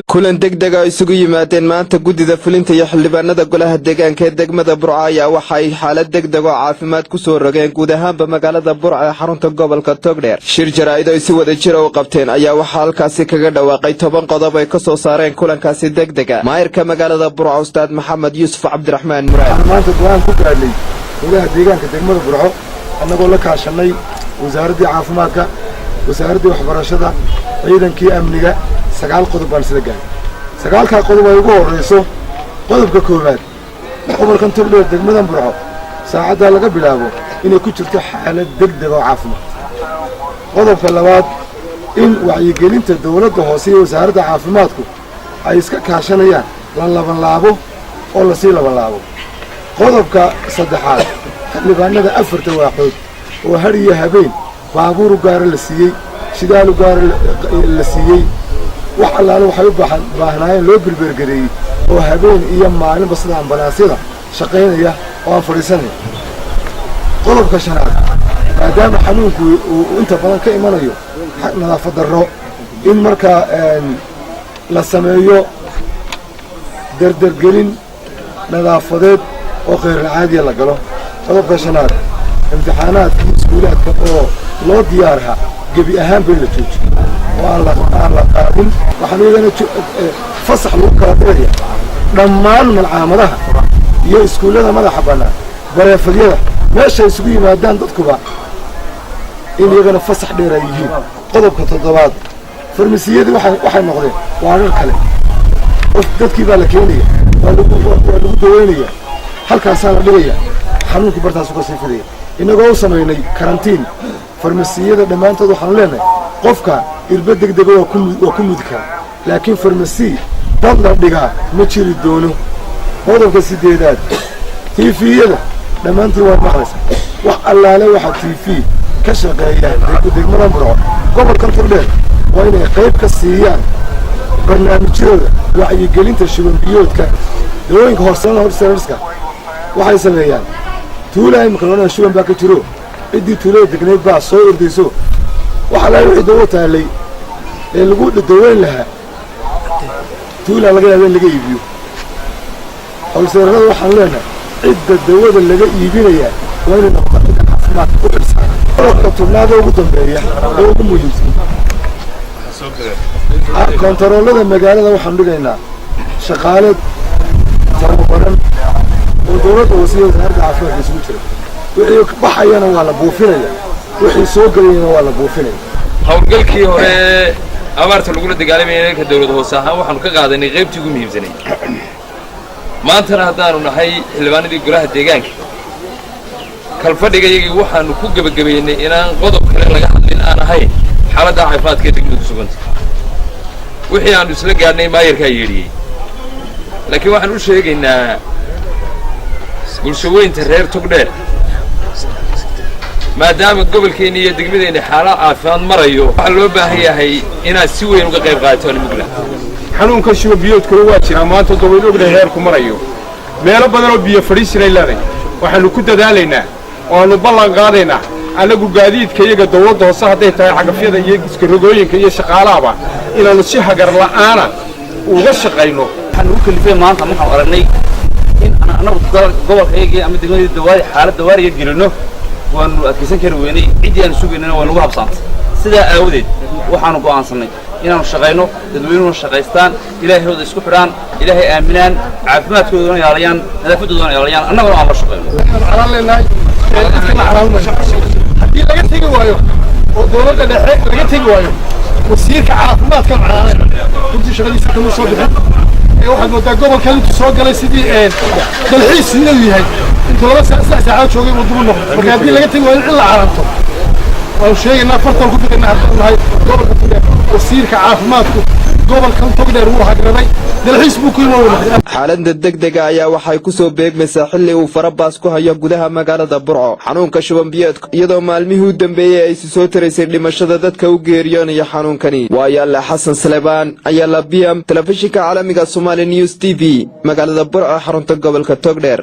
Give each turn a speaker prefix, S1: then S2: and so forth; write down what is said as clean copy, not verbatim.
S1: kulan degdeg ah isugu yimaadeen maanta gudida fulinta iyo xildhibaanada golaha deegaanka ee degmada Burco ayaa waxa ay xaalad degdeg oo caafimaad ku soo rogeen guud ahaanba magaalada Burco ee xarunta gobolka Togdheer. Shir jaraa'id oo si wada jir ah u qabteen ayaa waxa halkaasi kaga dhawaaqay 10 qodob ay ka soo saareen kulankaasi degdega. Maayirka magaalada Burco Ustaad Maxamed Yuusuf Cabdiraxmaan Muraad
S2: maanta go'aan ku gaadhay golaha deegaanka degmada Burco annagoo la kaashanay wasaaradda caafimaadka, wasaaradda waxbarashada, ciidankii amniga 9 qodob baan sida gaadhay. 9 qodob ay ugu horeyso qodobka koowaad gobolkan Togdheer degmada Burco saacada laga bilaabo inay ku jirto xaalad degdeg oo caafimaad. qodobka labaad in wacyigelinta dawladda hoose iyo wasaaradda caafimaadku ay iska kaashanayaan laban laabo oo la sii laban laabo. qodobka saddexaad xildhibaanada 4 waaxood oo har iyo habeen baabuur gaar la siiyay, shidaal gaar la siiyay, wax allaale waxay u baahnaayeen loo bilbergareeyay oo habeen iyo maalinba sida ambalaasyada shaqeynaya oo aan fariisanay. qodobka shanaad maadaama xanuunku uu inta badan ka imanayo nadaafad darro in marka la sameeyo dardargelin nadaafadeed oo khayr caadi la galo. qodobka shanaad imtixaanaadka iskuulaadka oo loo diyaarha gebi ahaan bay la joojiyo oo aan la qaadin. waxaan iyadana fasax lagu kala diraya dhammaan malcaamadaha iyo iskuullada madaxa bannaan bareefadiyada meesha isugu yimaadaan dadkuba in iyagana fasax dheer ay yihiin. qodobka toddobaad farmasiyadii waxay noqdeen waarar kale dadkii baa la keenaya waa lagu daweynaya halkaasaa la dhigaya xanuunkii bartaas uga sii fidaya. inagoo u samaynay karantiin farmasiyada dhammaantood waxaan leenahay qofka irba degdega waa ku mudi kara laakiin farmasi dad la dhigaa ma jiri doono. qodobka 8aad tiifiyada dhammaantiin waa maqlaysa wax allaale waxa tiifi ka shaqeeya degmada Burco gobolkan Togdheer waa inay qayb ka siiyaan barnaamijyada wacyigelinta shuban biyoodka dawooyinka horseerska waxay sameeyaan tuulay makroona shuban baa ka jiro cidii tuulada degneed baa soo ordayso waxa la wixii dawo taalay ee lagu daweyn lahaa tuula laga yaabay laga iibiyo. horseerada waxaan leenahay cidda dawada laga iibinaya waa inay noqoto caafimaad ku xirsan qodobka tobnaad ugu dambeeya oo ugu muhiimsan kontaroolada magaalada waxaan dhigaynaa shaqaale tababaran oo dawladda wasiirada wasaaradda caafimaadka isugu jira. wixii baxayana waa la buufinaya, wixii soo galayna waa la buufinaya.
S3: hawlgalkii hore abaarta lagu dagaalamay ka dawladda hoose ahaan waxaanu ka qaadanay qaybtii ugu muhiimsanay. maantana haddaanu nahay xildhibaanadii golaha deegaanka kalfadhigayagii waxaanu ku gabagabeynay inaan qodob kale laga hadlin aan ahayn xaaladda caafimaadka ee degmada ku suganta. wixii aanu isla gaadhnay maayirkaa yeedhiyey laakiin waxaan u sheegaynaa bulshaweynta reer Togdheer maadaama gobolkeena iyo degmadeena xaalad caafimaad marayo waxaa loo baahan yahay inaad si weyn uga qayb qaadato mugla
S4: xanuunka shuban biyoodka waa jira maanta gobol Togdheer heer ku marayo meelo badan oo biyo fariisinay leedahay. waxaanu ku dadaalaynaa oo aanu ballan qaadaynaa anagu gaadiidka iyaga dawladda hoose hadday tahay xagafyada iyo iskarogooyinka iyo shaqaalaha inaanu si hagar la'aana uga shaqayno.
S5: waxaan u kalifay maanta waxaan aragnay in anagu gobolkayga ama degmada dawaari xaalad dawaariga gelino waanu adkaysan kari weynay cidii aan sugaynana waa lagu habsaantay. sidaa aawadeed waxaanu go'aansanay inaanu shaqayno dadweynuhu shaqaystaan ilaahooda isku xidhaan ilaahay aaminaan caafimaadkoodana ilaaliyaan nadaafadoodana ilaaliyaan annaguna aan la shaqayno.
S2: waxaan leenahay haddii laga tegi waayo oo dawladda dhexe laga tegi waayo wasiirka caafimaadka macalin runtii shaqadiisa kama soo bixin waxaad moodaa gobolkan intuu soo galay sidii dalxiis inuu yahay intuu 2 saacadood joogay uu dib u noqdo. marka haddii laga tegi waayo in la caalamto waan sheegaynaa fartan ku fiirnaa haddaanahay gobolka Togdheer wasiirka caafimaadku gobolkan Togdheer uu hagraday dalxiis buu ku yimaaday.
S1: xaaladda degdega ayaa waxay ku soo beegmaysaa xilli uu farabaas ku hayo gudaha magaalada Burco xanuunka shuban biyoodka iyadoo maalmihii u dambeeyay ay soo taraysay dhimashada dadka u geeriyoonaya xanuunkani. waa Yaalla Xasan Salebaan ayaa la biyam telefishinka caalamiga Somali News TV magaalada Burco xarunta gobolka Togdheer.